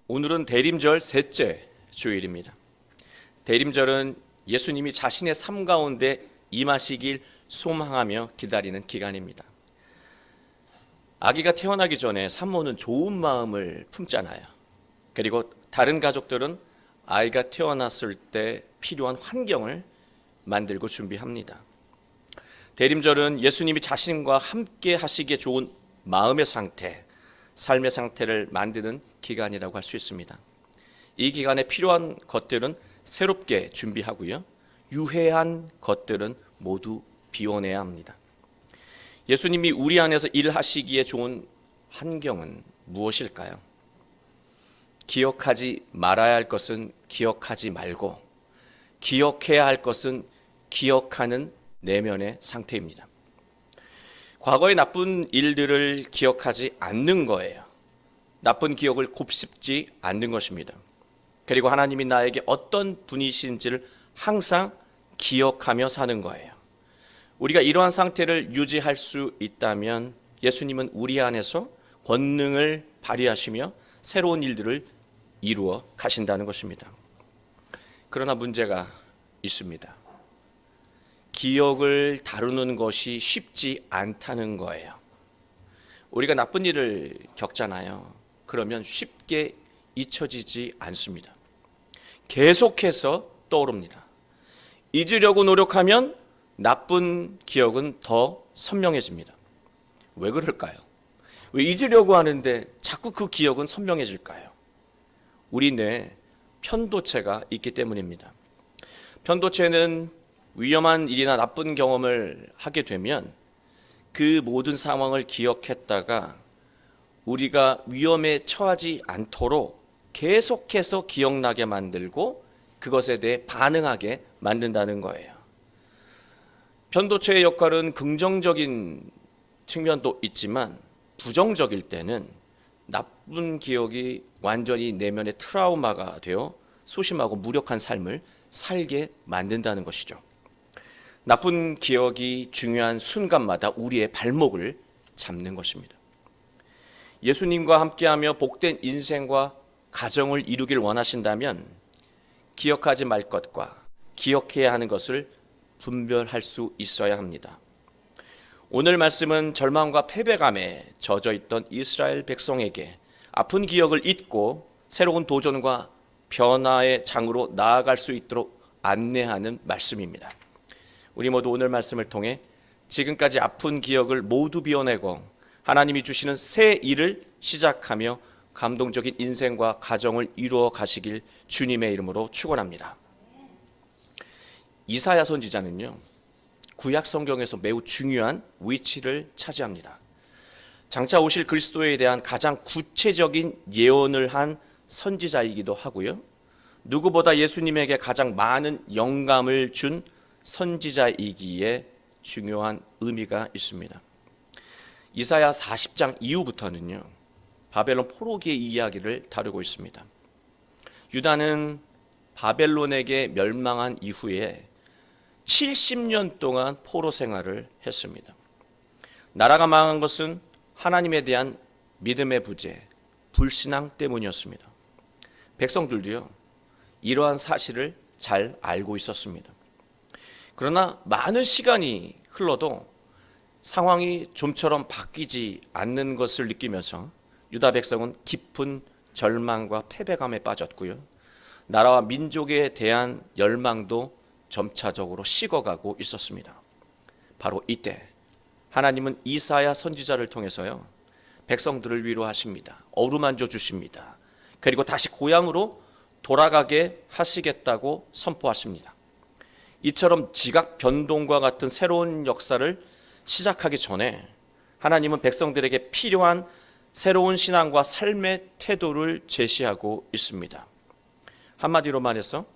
오늘은 대림절 셋째 주일입니다. 대림절은 예수님이 자신의 삶 가운데 임하시길 소망하며 기다리는 기간입니다. 아기가 태어나기 전에 산모는 좋은 마음을 품잖아요. 그리고 다른 가족들은 아이가 태어났을 때 필요한 환경을 만들고 준비합니다. 대림절은 예수님이 자신과 함께 하시기에 좋은 마음의 상태, 삶의 상태를 만드는 기간이라고 할 수 있습니다. 이 기간에 필요한 것들은 새롭게 준비하고요, 유해한 것들은 모두 비워내야 합니다. 예수님이 우리 안에서 일하시기에 좋은 환경은 무엇일까요? 기억하지 말아야 할 것은 기억하지 말고, 기억해야 할 것은 기억하는 내면의 상태입니다. 과거의 나쁜 일들을 기억하지 않는 거예요. 나쁜 기억을 곱씹지 않는 것입니다. 그리고 하나님이 나에게 어떤 분이신지를 항상 기억하며 사는 거예요. 우리가 이러한 상태를 유지할 수 있다면 예수님은 우리 안에서 권능을 발휘하시며 새로운 일들을 이루어 가신다는 것입니다. 그러나 문제가 있습니다. 기억을 다루는 것이 쉽지 않다는 거예요. 우리가 나쁜 일을 겪잖아요. 그러면 쉽게 잊혀지지 않습니다. 계속해서 떠오릅니다. 잊으려고 노력하면 나쁜 기억은 더 선명해집니다. 왜 그럴까요? 왜 잊으려고 하는데 자꾸 그 기억은 선명해질까요? 우리 뇌에 편도체가 있기 때문입니다. 편도체는 위험한 일이나 나쁜 경험을 하게 되면 그 모든 상황을 기억했다가 우리가 위험에 처하지 않도록 계속해서 기억나게 만들고 그것에 대해 반응하게 만든다는 거예요. 편도체의 역할은 긍정적인 측면도 있지만 부정적일 때는 나쁜 기억이 완전히 내면의 트라우마가 되어 소심하고 무력한 삶을 살게 만든다는 것이죠. 나쁜 기억이 중요한 순간마다 우리의 발목을 잡는 것입니다. 예수님과 함께하며 복된 인생과 가정을 이루길 원하신다면 기억하지 말 것과 기억해야 하는 것을 분별할 수 있어야 합니다. 오늘 말씀은 절망과 패배감에 젖어 있던 이스라엘 백성에게 아픈 기억을 잊고 새로운 도전과 변화의 장으로 나아갈 수 있도록 안내하는 말씀입니다. 우리 모두 오늘 말씀을 통해 지금까지 아픈 기억을 모두 비워내고 하나님이 주시는 새 일을 시작하며 감동적인 인생과 가정을 이루어 가시길 주님의 이름으로 축원합니다. 이사야 선지자는요, 구약 성경에서 매우 중요한 위치를 차지합니다. 장차 오실 그리스도에 대한 가장 구체적인 예언을 한 선지자이기도 하고요, 누구보다 예수님에게 가장 많은 영감을 준 선지자이기에 중요한 의미가 있습니다. 이사야 40장 이후부터는요, 바벨론 포로기의 이야기를 다루고 있습니다. 유다는 바벨론에게 멸망한 이후에 70년 동안 포로 생활을 했습니다. 나라가 망한 것은 하나님에 대한 믿음의 부재, 불신앙 때문이었습니다. 백성들도요, 이러한 사실을 잘 알고 있었습니다. 그러나 많은 시간이 흘러도 상황이 좀처럼 바뀌지 않는 것을 느끼면서 유다 백성은 깊은 절망과 패배감에 빠졌고요, 나라와 민족에 대한 열망도 점차적으로 식어가고 있었습니다. 바로 이때 하나님은 이사야 선지자를 통해서요, 백성들을 위로하십니다. 어루만져 주십니다. 그리고 다시 고향으로 돌아가게 하시겠다고 선포하십니다. 이처럼 지각 변동과 같은 새로운 역사를 시작하기 전에 하나님은 백성들에게 필요한 새로운 신앙과 삶의 태도를 제시하고 있습니다. 한마디로 말해서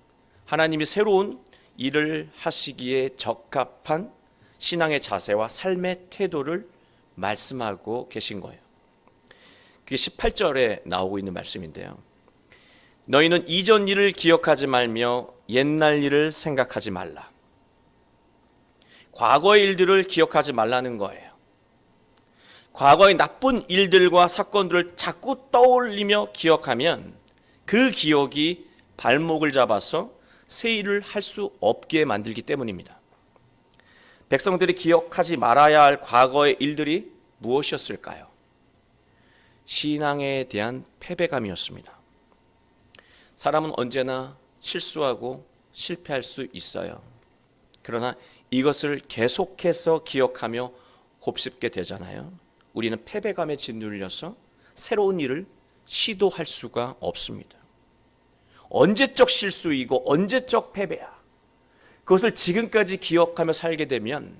하나님이 새로운 일을 하시기에 적합한 신앙의 자세와 삶의 태도를 말씀하고 계신 거예요. 그게 18절에 나오고 있는 말씀인데요. 너희는 이전 일을 기억하지 말며 옛날 일을 생각하지 말라. 과거의 일들을 기억하지 말라는 거예요. 과거의 나쁜 일들과 사건들을 자꾸 떠올리며 기억하면 그 기억이 발목을 잡아서 새 일을 할 수 없게 만들기 때문입니다. 백성들이 기억하지 말아야 할 과거의 일들이 무엇이었을까요? 신앙에 대한 패배감이었습니다. 사람은 언제나 실수하고 실패할 수 있어요. 그러나 이것을 계속해서 기억하며 곱씹게 되잖아요. 우리는 패배감에 짓눌려서 새로운 일을 시도할 수가 없습니다. 언제적 실수이고 언제적 패배야. 그것을 지금까지 기억하며 살게 되면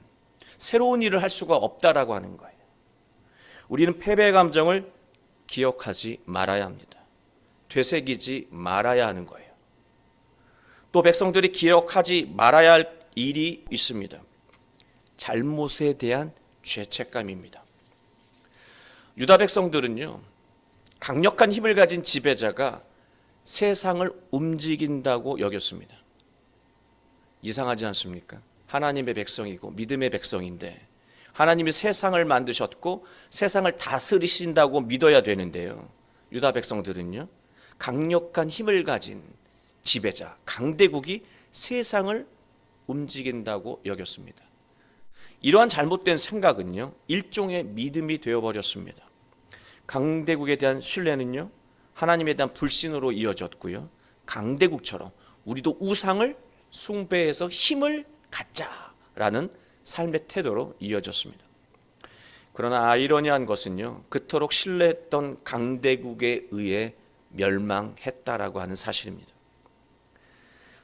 새로운 일을 할 수가 없다라고 하는 거예요. 우리는 패배 감정을 기억하지 말아야 합니다. 되새기지 말아야 하는 거예요. 또 백성들이 기억하지 말아야 할 일이 있습니다. 잘못에 대한 죄책감입니다. 유다 백성들은요, 강력한 힘을 가진 지배자가 세상을 움직인다고 여겼습니다. 이상하지 않습니까? 하나님의 백성이고 믿음의 백성인데 하나님이 세상을 만드셨고 세상을 다스리신다고 믿어야 되는데요. 유다 백성들은요, 강력한 힘을 가진 지배자, 강대국이 세상을 움직인다고 여겼습니다. 이러한 잘못된 생각은요, 일종의 믿음이 되어버렸습니다. 강대국에 대한 신뢰는요, 하나님에 대한 불신으로 이어졌고요. 강대국처럼 우리도 우상을 숭배해서 힘을 갖자라는 삶의 태도로 이어졌습니다. 그러나 아이러니한 것은요, 그토록 신뢰했던 강대국에 의해 멸망했다라고 하는 사실입니다.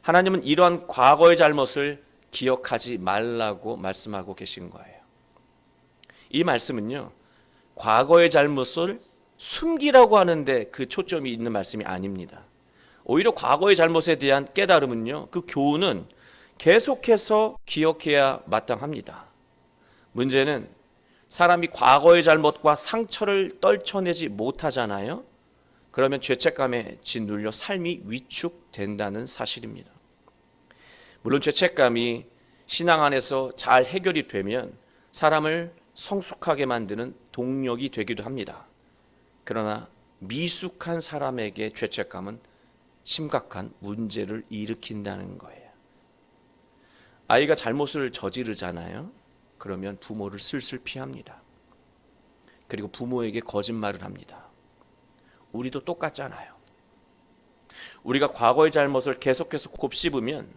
하나님은 이러한 과거의 잘못을 기억하지 말라고 말씀하고 계신 거예요. 이 말씀은요, 과거의 잘못을 숨기라고 하는데 그 초점이 있는 말씀이 아닙니다. 오히려 과거의 잘못에 대한 깨달음은요, 그 교훈은 계속해서 기억해야 마땅합니다. 문제는 사람이 과거의 잘못과 상처를 떨쳐내지 못하잖아요. 그러면 죄책감에 짓눌려 삶이 위축된다는 사실입니다. 물론 죄책감이 신앙 안에서 잘 해결이 되면 사람을 성숙하게 만드는 동력이 되기도 합니다. 그러나 미숙한 사람에게 죄책감은 심각한 문제를 일으킨다는 거예요. 아이가 잘못을 저지르잖아요. 그러면 부모를 슬슬 피합니다. 그리고 부모에게 거짓말을 합니다. 우리도 똑같잖아요. 우리가 과거의 잘못을 계속해서 곱씹으면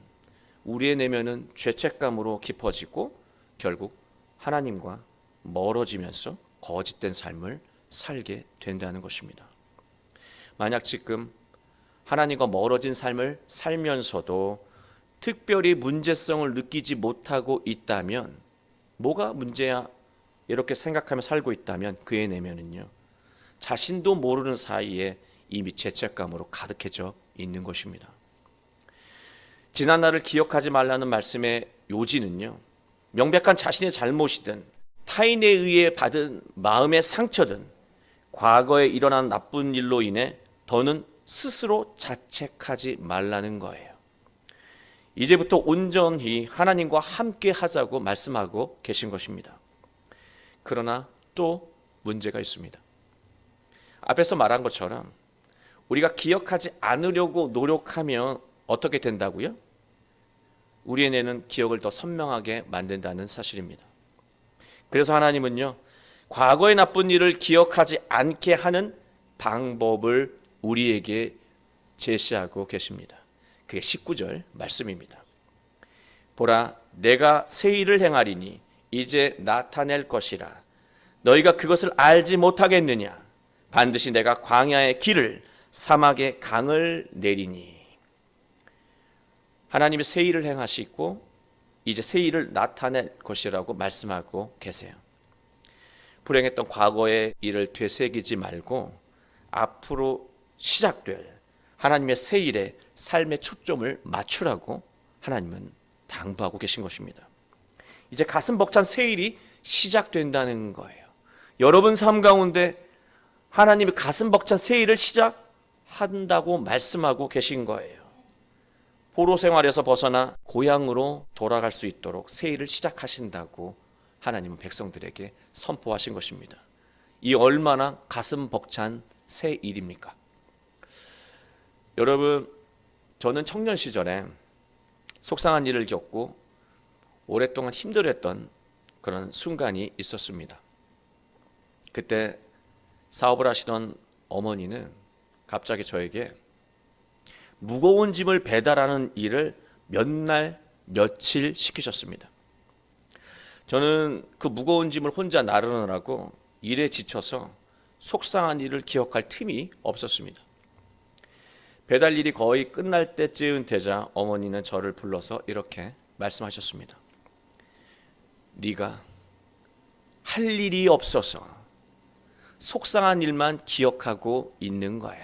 우리의 내면은 죄책감으로 깊어지고 결국 하나님과 멀어지면서 거짓된 삶을 살게 된다는 것입니다. 만약 지금 하나님과 멀어진 삶을 살면서도 특별히 문제성을 느끼지 못하고 있다면, 뭐가 문제야? 이렇게 생각하며 살고 있다면 그의 내면은요, 자신도 모르는 사이에 이미 죄책감으로 가득해져 있는 것입니다. 지난날을 기억하지 말라는 말씀의 요지는요, 명백한 자신의 잘못이든 타인에 의해 받은 마음의 상처든 과거에 일어난 나쁜 일로 인해 더는 스스로 자책하지 말라는 거예요. 이제부터 온전히 하나님과 함께 하자고 말씀하고 계신 것입니다. 그러나 또 문제가 있습니다. 앞에서 말한 것처럼 우리가 기억하지 않으려고 노력하면 어떻게 된다고요? 우리의 뇌는 기억을 더 선명하게 만든다는 사실입니다. 그래서 하나님은요, 과거의 나쁜 일을 기억하지 않게 하는 방법을 우리에게 제시하고 계십니다. 그게 19절 말씀입니다. 보라, 내가 새 일을 행하리니 이제 나타낼 것이라. 너희가 그것을 알지 못하겠느냐? 반드시 내가 광야의 길을 사막의 강을 내리니. 하나님이 새 일을 행하시고 이제 새 일을 나타낼 것이라고 말씀하고 계세요. 불행했던 과거의 일을 되새기지 말고 앞으로 시작될 하나님의 새 일에 삶의 초점을 맞추라고 하나님은 당부하고 계신 것입니다. 이제 가슴 벅찬 새 일이 시작된다는 거예요. 여러분 삶 가운데 하나님이 가슴 벅찬 새 일을 시작한다고 말씀하고 계신 거예요. 포로 생활에서 벗어나 고향으로 돌아갈 수 있도록 새 일을 시작하신다고 하나님은 백성들에게 선포하신 것입니다. 이 얼마나 가슴 벅찬 새 일입니까? 여러분, 저는 청년 시절에 속상한 일을 겪고 오랫동안 힘들었던 그런 순간이 있었습니다. 그때 사업을 하시던 어머니는 갑자기 저에게 무거운 짐을 배달하는 일을 몇 날, 며칠 시키셨습니다. 저는 그 무거운 짐을 혼자 나르느라고 일에 지쳐서 속상한 일을 기억할 틈이 없었습니다. 배달 일이 거의 끝날 때쯤 되자 어머니는 저를 불러서 이렇게 말씀하셨습니다. 네가 할 일이 없어서 속상한 일만 기억하고 있는 거야.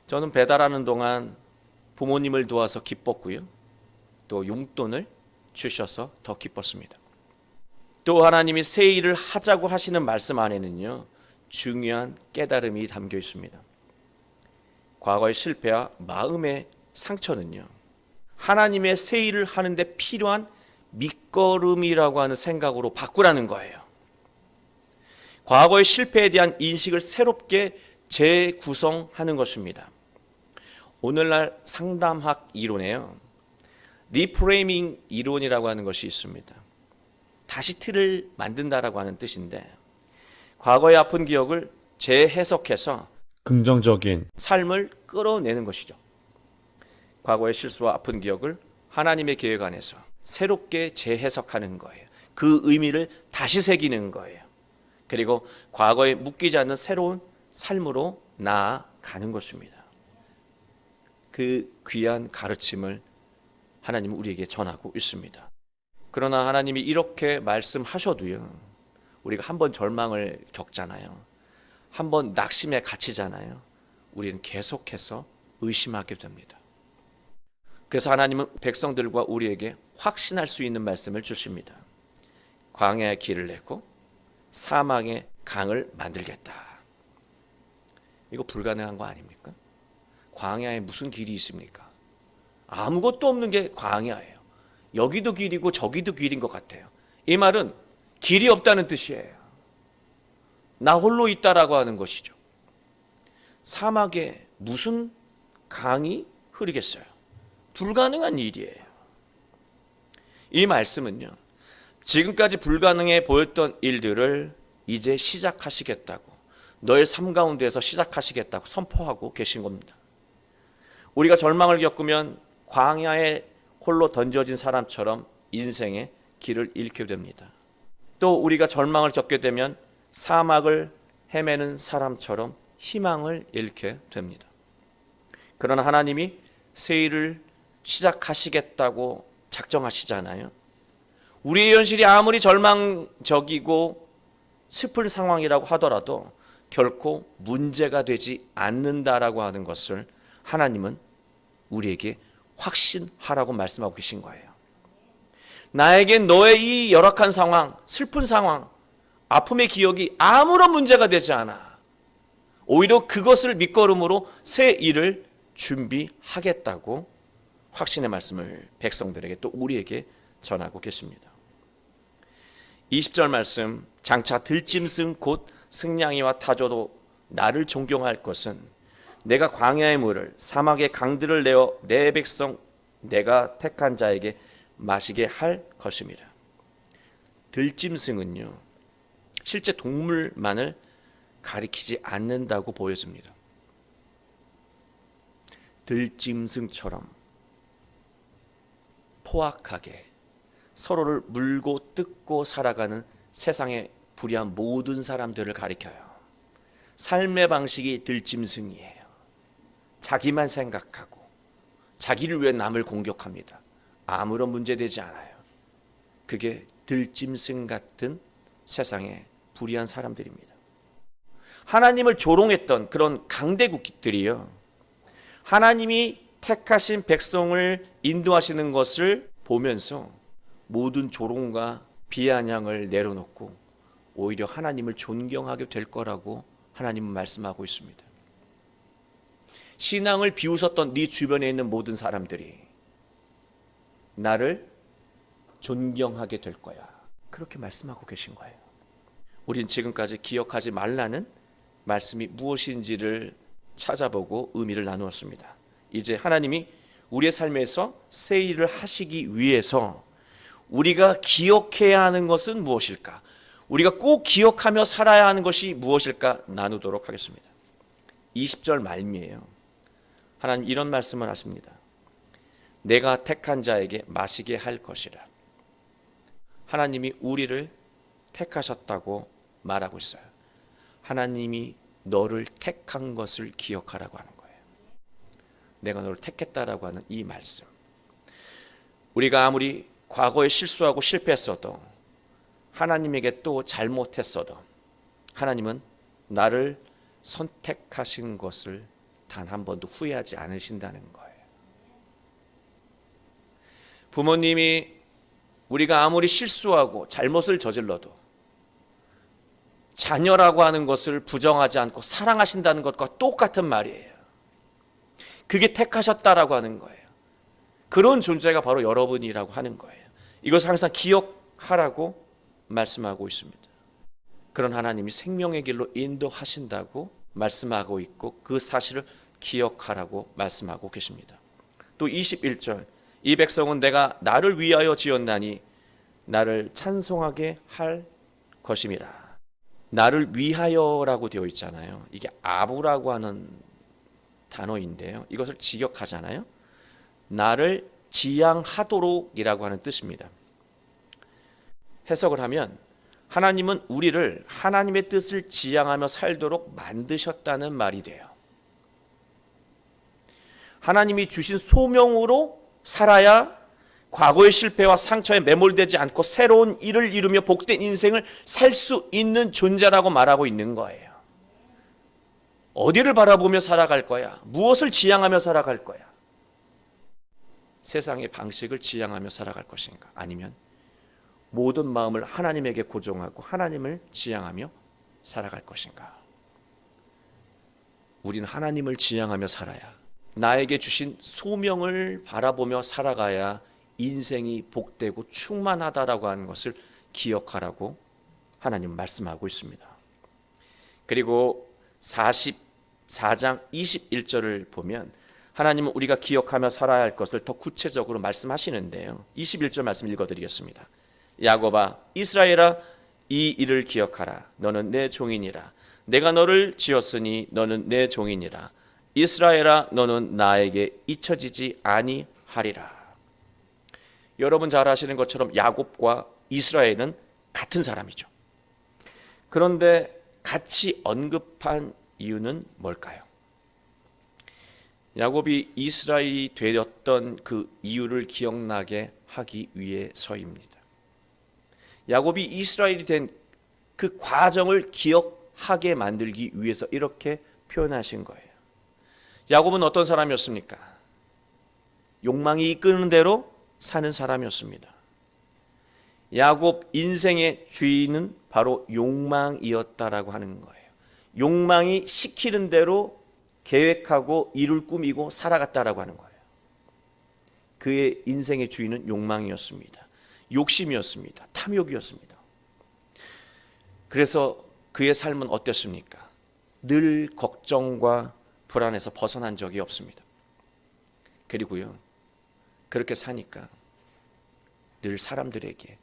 저는 배달하는 동안 부모님을 도와서 기뻤고요. 또 용돈을 주셔서 더 기뻤습니다. 또 하나님이 새 일을 하자고 하시는 말씀 안에는요, 중요한 깨달음이 담겨 있습니다. 과거의 실패와 마음의 상처는요, 하나님의 새 일을 하는데 필요한 밑거름이라고 하는 생각으로 바꾸라는 거예요. 과거의 실패에 대한 인식을 새롭게 재구성하는 것입니다. 오늘날 상담학 이론에요, 리프레이밍 이론이라고 하는 것이 있습니다. 다시 틀을 만든다라고 하는 뜻인데, 과거의 아픈 기억을 재해석해서 긍정적인 삶을 끌어내는 것이죠. 과거의 실수와 아픈 기억을 하나님의 계획 안에서 새롭게 재해석하는 거예요. 그 의미를 다시 새기는 거예요. 그리고 과거에 묶이지 않는 새로운 삶으로 나아가는 것입니다. 그 귀한 가르침을 하나님은 우리에게 전하고 있습니다. 그러나 하나님이 이렇게 말씀하셔도요, 우리가 한번 절망을 겪잖아요. 한번 낙심에 갇히잖아요. 우리는 계속해서 의심하게 됩니다. 그래서 하나님은 백성들과 우리에게 확신할 수 있는 말씀을 주십니다. 광야에 길을 내고 사막에 강을 만들겠다. 이거 불가능한 거 아닙니까? 광야에 무슨 길이 있습니까? 아무것도 없는 게 광야예요. 여기도 길이고 저기도 길인 것 같아요. 이 말은 길이 없다는 뜻이에요. 나 홀로 있다라고 하는 것이죠. 사막에 무슨 강이 흐르겠어요? 불가능한 일이에요. 이 말씀은요, 지금까지 불가능해 보였던 일들을 이제 시작하시겠다고, 너의 삶 가운데에서 시작하시겠다고 선포하고 계신 겁니다. 우리가 절망을 겪으면 광야에 홀로 던져진 사람처럼 인생의 길을 잃게 됩니다. 또 우리가 절망을 겪게 되면 사막을 헤매는 사람처럼 희망을 잃게 됩니다. 그러나 하나님이 새 일을 시작하시겠다고 작정하시잖아요. 우리의 현실이 아무리 절망적이고 슬픈 상황이라고 하더라도 결코 문제가 되지 않는다라고 하는 것을 하나님은 우리에게 확신하라고 말씀하고 계신 거예요. 나에겐 너의 이 열악한 상황, 슬픈 상황, 아픔의 기억이 아무런 문제가 되지 않아. 오히려 그것을 밑거름으로 새 일을 준비하겠다고 확신의 말씀을 백성들에게 또 우리에게 전하고 계십니다. 20절 말씀, 장차 들짐승 곧 승냥이와 타조도 나를 존경할 것은 내가 광야의 물을 사막의 강들을 내어 내 백성 내가 택한 자에게 마시게 할 것입니다. 들짐승은요, 실제 동물만을 가리키지 않는다고 보여집니다. 들짐승처럼 포악하게 서로를 물고 뜯고 살아가는 세상의 불의한 모든 사람들을 가리켜요. 삶의 방식이 들짐승이에요. 자기만 생각하고 자기를 위해 남을 공격합니다. 아무런 문제되지 않아요. 그게 들짐승 같은 세상의 불의한 사람들입니다. 하나님을 조롱했던 그런 강대국들이요, 하나님이 택하신 백성을 인도하시는 것을 보면서 모든 조롱과 비아냥을 내려놓고 오히려 하나님을 존경하게 될 거라고 하나님은 말씀하고 있습니다. 신앙을 비웃었던 네 주변에 있는 모든 사람들이 나를 존경하게 될 거야, 그렇게 말씀하고 계신 거예요. 우린 지금까지 기억하지 말라는 말씀이 무엇인지를 찾아보고 의미를 나누었습니다. 이제 하나님이 우리의 삶에서 새 일을 하시기 위해서 우리가 기억해야 하는 것은 무엇일까? 우리가 꼭 기억하며 살아야 하는 것이 무엇일까? 나누도록 하겠습니다. 20절 말미에요. 하나님 이런 말씀을 하십니다. 내가 택한 자에게 마시게 할 것이라. 하나님이 우리를 택하셨다고 말하고 있어요. 하나님이 너를 택한 것을 기억하라고 하는 거예요. 내가 너를 택했다라고 하는 이 말씀. 우리가 아무리 과거에 실수하고 실패했어도, 하나님에게 또 잘못했어도 하나님은 나를 선택하신 것을 단 한 번도 후회하지 않으신다는 거예요. 부모님이 우리가 아무리 실수하고 잘못을 저질러도 자녀라고 하는 것을 부정하지 않고 사랑하신다는 것과 똑같은 말이에요. 그게 택하셨다라고 하는 거예요. 그런 존재가 바로 여러분이라고 하는 거예요. 이것을 항상 기억하라고 말씀하고 있습니다. 그런 하나님이 생명의 길로 인도하신다고 말씀하고 있고 그 사실을 기억하라고 말씀하고 계십니다. 또 21절, 이 백성은 내가 나를 위하여 지었나니 나를 찬송하게 할 것임이라. 나를 위하여라고 되어 있잖아요. 이게 아부라고 하는 단어인데요. 이것을 직역하잖아요. 나를 지향하도록이라고 하는 뜻입니다. 해석을 하면 하나님은 우리를 하나님의 뜻을 지향하며 살도록 만드셨다는 말이 돼요. 하나님이 주신 소명으로 살아야 과거의 실패와 상처에 매몰되지 않고 새로운 일을 이루며 복된 인생을 살 수 있는 존재라고 말하고 있는 거예요. 어디를 바라보며 살아갈 거야? 무엇을 지향하며 살아갈 거야? 세상의 방식을 지향하며 살아갈 것인가? 아니면 모든 마음을 하나님에게 고정하고 하나님을 지향하며 살아갈 것인가? 우리는 하나님을 지향하며 살아야, 나에게 주신 소명을 바라보며 살아가야 인생이 복되고 충만하다라고 하는 것을 기억하라고 하나님은 말씀하고 있습니다. 그리고 44장 21절을 보면 하나님은 우리가 기억하며 살아야 할 것을 더 구체적으로 말씀하시는데요. 21절 말씀 읽어드리겠습니다. 야곱아, 이스라엘아, 이 일을 기억하라. 너는 내 종이니라. 내가 너를 지었으니 너는 내 종이니라. 이스라엘아, 너는 나에게 잊혀지지 아니하리라. 여러분 잘 아시는 것처럼 야곱과 이스라엘은 같은 사람이죠. 그런데 같이 언급한 이유는 뭘까요? 야곱이 이스라엘이 되었던 그 이유를 기억나게 하기 위해서입니다. 야곱이 이스라엘이 된 그 과정을 기억하게 만들기 위해서 이렇게 표현하신 거예요. 야곱은 어떤 사람이었습니까? 욕망이 이끄는 대로 사는 사람이었습니다. 야곱 인생의 주인은 바로 욕망이었다라고 하는 거예요. 욕망이 시키는 대로 계획하고 일을 꾸미고 살아갔다라고 하는 거예요. 그의 인생의 주인은 욕망이었습니다. 욕심이었습니다. 탐욕이었습니다. 그래서 그의 삶은 어땠습니까? 늘 걱정과 불안에서 벗어난 적이 없습니다. 그리고요, 그렇게 사니까 늘 사람들에게,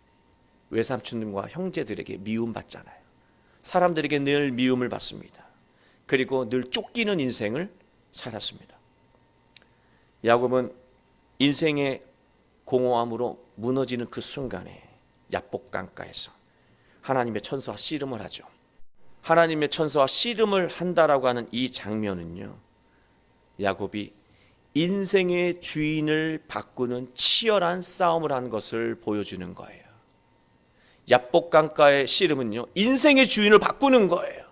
외삼촌과 형제들에게 미움받잖아요. 사람들에게 늘 미움을 받습니다. 그리고 늘 쫓기는 인생을 살았습니다. 야곱은 인생의 공허함으로 무너지는 그 순간에 야복강가에서 하나님의 천사와 씨름을 하죠. 하나님의 천사와 씨름을 한다라고 하는 이 장면은요, 야곱이 인생의 주인을 바꾸는 치열한 싸움을 한 것을 보여주는 거예요. 야복강가의 씨름은요, 인생의 주인을 바꾸는 거예요.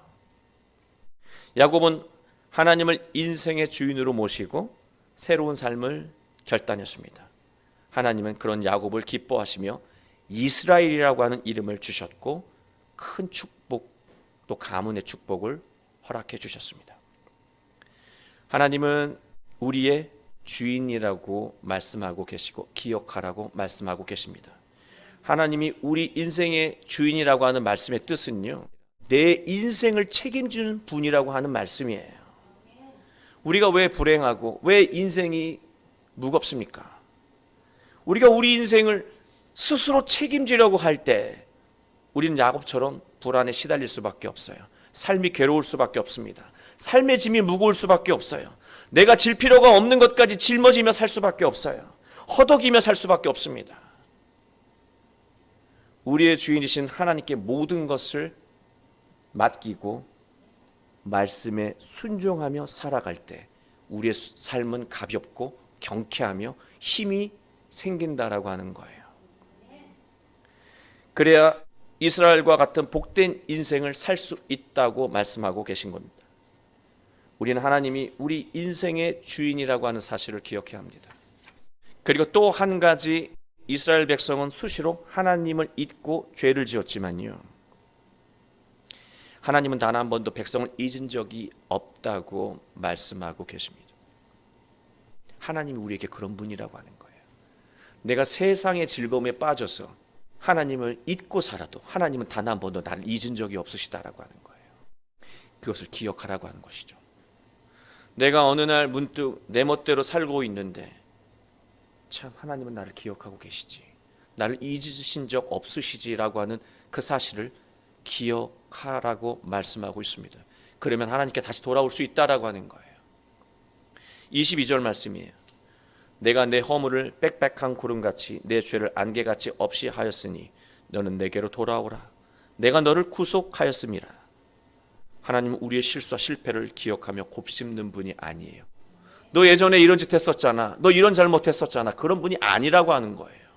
야곱은 하나님을 인생의 주인으로 모시고 새로운 삶을 결단했습니다. 하나님은 그런 야곱을 기뻐하시며 이스라엘이라고 하는 이름을 주셨고 큰 축복, 또 가문의 축복을 허락해 주셨습니다. 하나님은 우리의 주인이라고 말씀하고 계시고 기억하라고 말씀하고 계십니다. 하나님이 우리 인생의 주인이라고 하는 말씀의 뜻은요, 내 인생을 책임지는 분이라고 하는 말씀이에요. 우리가 왜 불행하고 왜 인생이 무겁습니까? 우리가 우리 인생을 스스로 책임지려고 할 때 우리는 야곱처럼 불안에 시달릴 수밖에 없어요. 삶이 괴로울 수밖에 없습니다. 삶의 짐이 무거울 수밖에 없어요. 내가 질 필요가 없는 것까지 짊어지며 살 수밖에 없어요. 허덕이며 살 수밖에 없습니다. 우리의 주인이신 하나님께 모든 것을 맡기고 말씀에 순종하며 살아갈 때 우리의 삶은 가볍고 경쾌하며 힘이 생긴다라고 하는 거예요. 그래야 이스라엘과 같은 복된 인생을 살 수 있다고 말씀하고 계신 겁니다. 우리는 하나님이 우리 인생의 주인이라고 하는 사실을 기억해야 합니다. 그리고 또 한 가지, 이스라엘 백성은 수시로 하나님을 잊고 죄를 지었지만요, 하나님은 단 한 번도 백성을 잊은 적이 없다고 말씀하고 계십니다. 하나님이 우리에게 그런 분이라고 하는 거예요. 내가 세상의 즐거움에 빠져서 하나님을 잊고 살아도 하나님은 단 한 번도 나를 잊은 적이 없으시다라고 하는 거예요. 그것을 기억하라고 하는 것이죠. 내가 어느 날 문득 내 멋대로 살고 있는데 참 하나님은 나를 기억하고 계시지, 나를 잊으신 적 없으시지라고 하는 그 사실을 기억하라고 말씀하고 있습니다. 그러면 하나님께 다시 돌아올 수 있다라고 하는 거예요. 22절 말씀이에요. 내가 내 허물을 빽빽한 구름같이 내 죄를 안개같이 없이 하였으니 너는 내게로 돌아오라. 내가 너를 구속하였음이라. 하나님은 우리의 실수와 실패를 기억하며 곱씹는 분이 아니에요. 너 예전에 이런 짓 했었잖아, 너 이런 잘못했었잖아, 그런 분이 아니라고 하는 거예요.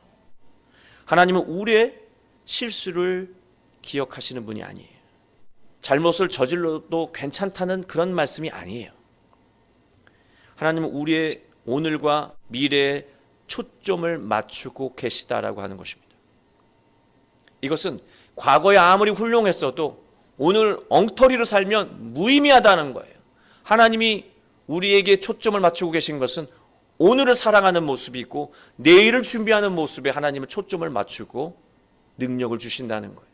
하나님은 우리의 실수를 기억하시는 분이 아니에요. 잘못을 저질러도 괜찮다는 그런 말씀이 아니에요. 하나님은 우리의 오늘과 미래에 초점을 맞추고 계시다라고 하는 것입니다. 이것은 과거에 아무리 훌륭했어도 오늘 엉터리로 살면 무의미하다는 거예요. 하나님이 우리에게 초점을 맞추고 계신 것은 오늘을 사랑하는 모습이 있고 내일을 준비하는 모습에 하나님은 초점을 맞추고 능력을 주신다는 거예요.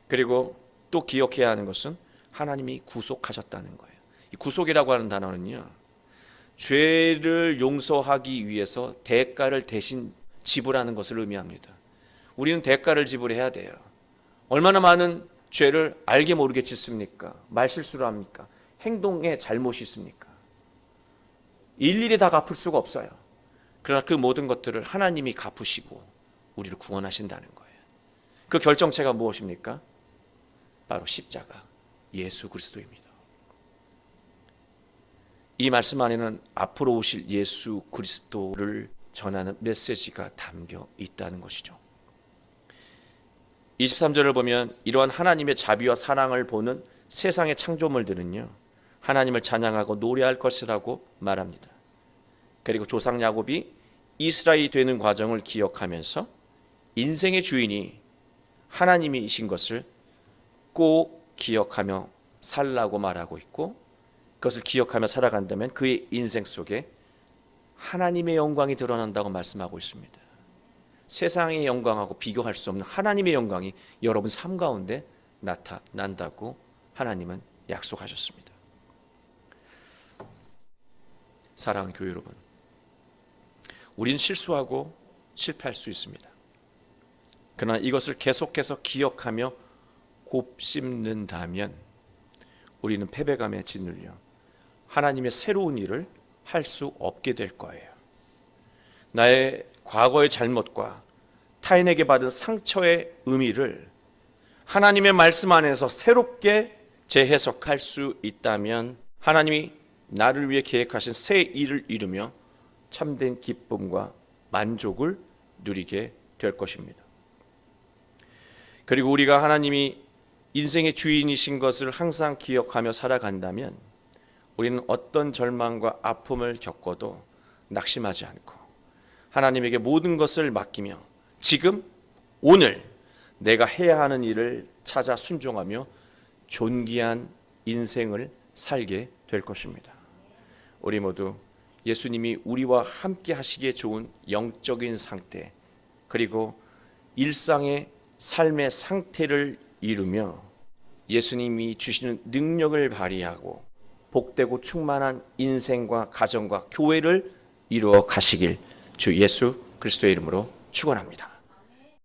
그리고 또 기억해야 하는 것은 하나님이 구속하셨다는 거예요. 이 구속이라고 하는 단어는요, 죄를 용서하기 위해서 대가를 대신 지불하는 것을 의미합니다. 우리는 대가를 지불해야 돼요. 얼마나 많은 죄를 알게 모르게 짓습니까? 말실수를 합니까? 행동에 잘못이 있습니까? 일일이 다 갚을 수가 없어요. 그러나 그 모든 것들을 하나님이 갚으시고 우리를 구원하신다는 거예요. 그 결정체가 무엇입니까? 바로 십자가, 예수 그리스도입니다. 이 말씀 안에는 앞으로 오실 예수 그리스도를 전하는 메시지가 담겨 있다는 것이죠. 23절을 보면 이러한 하나님의 자비와 사랑을 보는 세상의 창조물들은요, 하나님을 찬양하고 노래할 것이라고 말합니다. 그리고 조상 야곱이 이스라엘이 되는 과정을 기억하면서 인생의 주인이 하나님이신 것을 꼭 기억하며 살라고 말하고 있고, 그것을 기억하며 살아간다면 그의 인생 속에 하나님의 영광이 드러난다고 말씀하고 있습니다. 세상의 영광하고 비교할 수 없는 하나님의 영광이 여러분 삶 가운데 나타난다고 하나님은 약속하셨습니다. 사랑하는 교회 여러분, 우리는 실수하고 실패할 수 있습니다. 그러나 이것을 계속해서 기억하며 곱씹는다면 우리는 패배감에 짓눌려 하나님의 새로운 일을 할 수 없게 될 거예요. 나의 과거의 잘못과 타인에게 받은 상처의 의미를 하나님의 말씀 안에서 새롭게 재해석할 수 있다면 하나님이 나를 위해 계획하신 새 일을 이루며 참된 기쁨과 만족을 누리게 될 것입니다. 그리고 우리가 하나님이 인생의 주인이신 것을 항상 기억하며 살아간다면 우리는 어떤 절망과 아픔을 겪어도 낙심하지 않고 하나님에게 모든 것을 맡기며 지금 오늘 내가 해야 하는 일을 찾아 순종하며 존귀한 인생을 살게 될 것입니다. 우리 모두 예수님이 우리와 함께 하시기에 좋은 영적인 상태, 그리고 일상의 삶의 상태를 이루며 예수님이 주시는 능력을 발휘하고 복되고 충만한 인생과 가정과 교회를 이루어 가시길 주 예수 그리스도의 이름으로 축원합니다.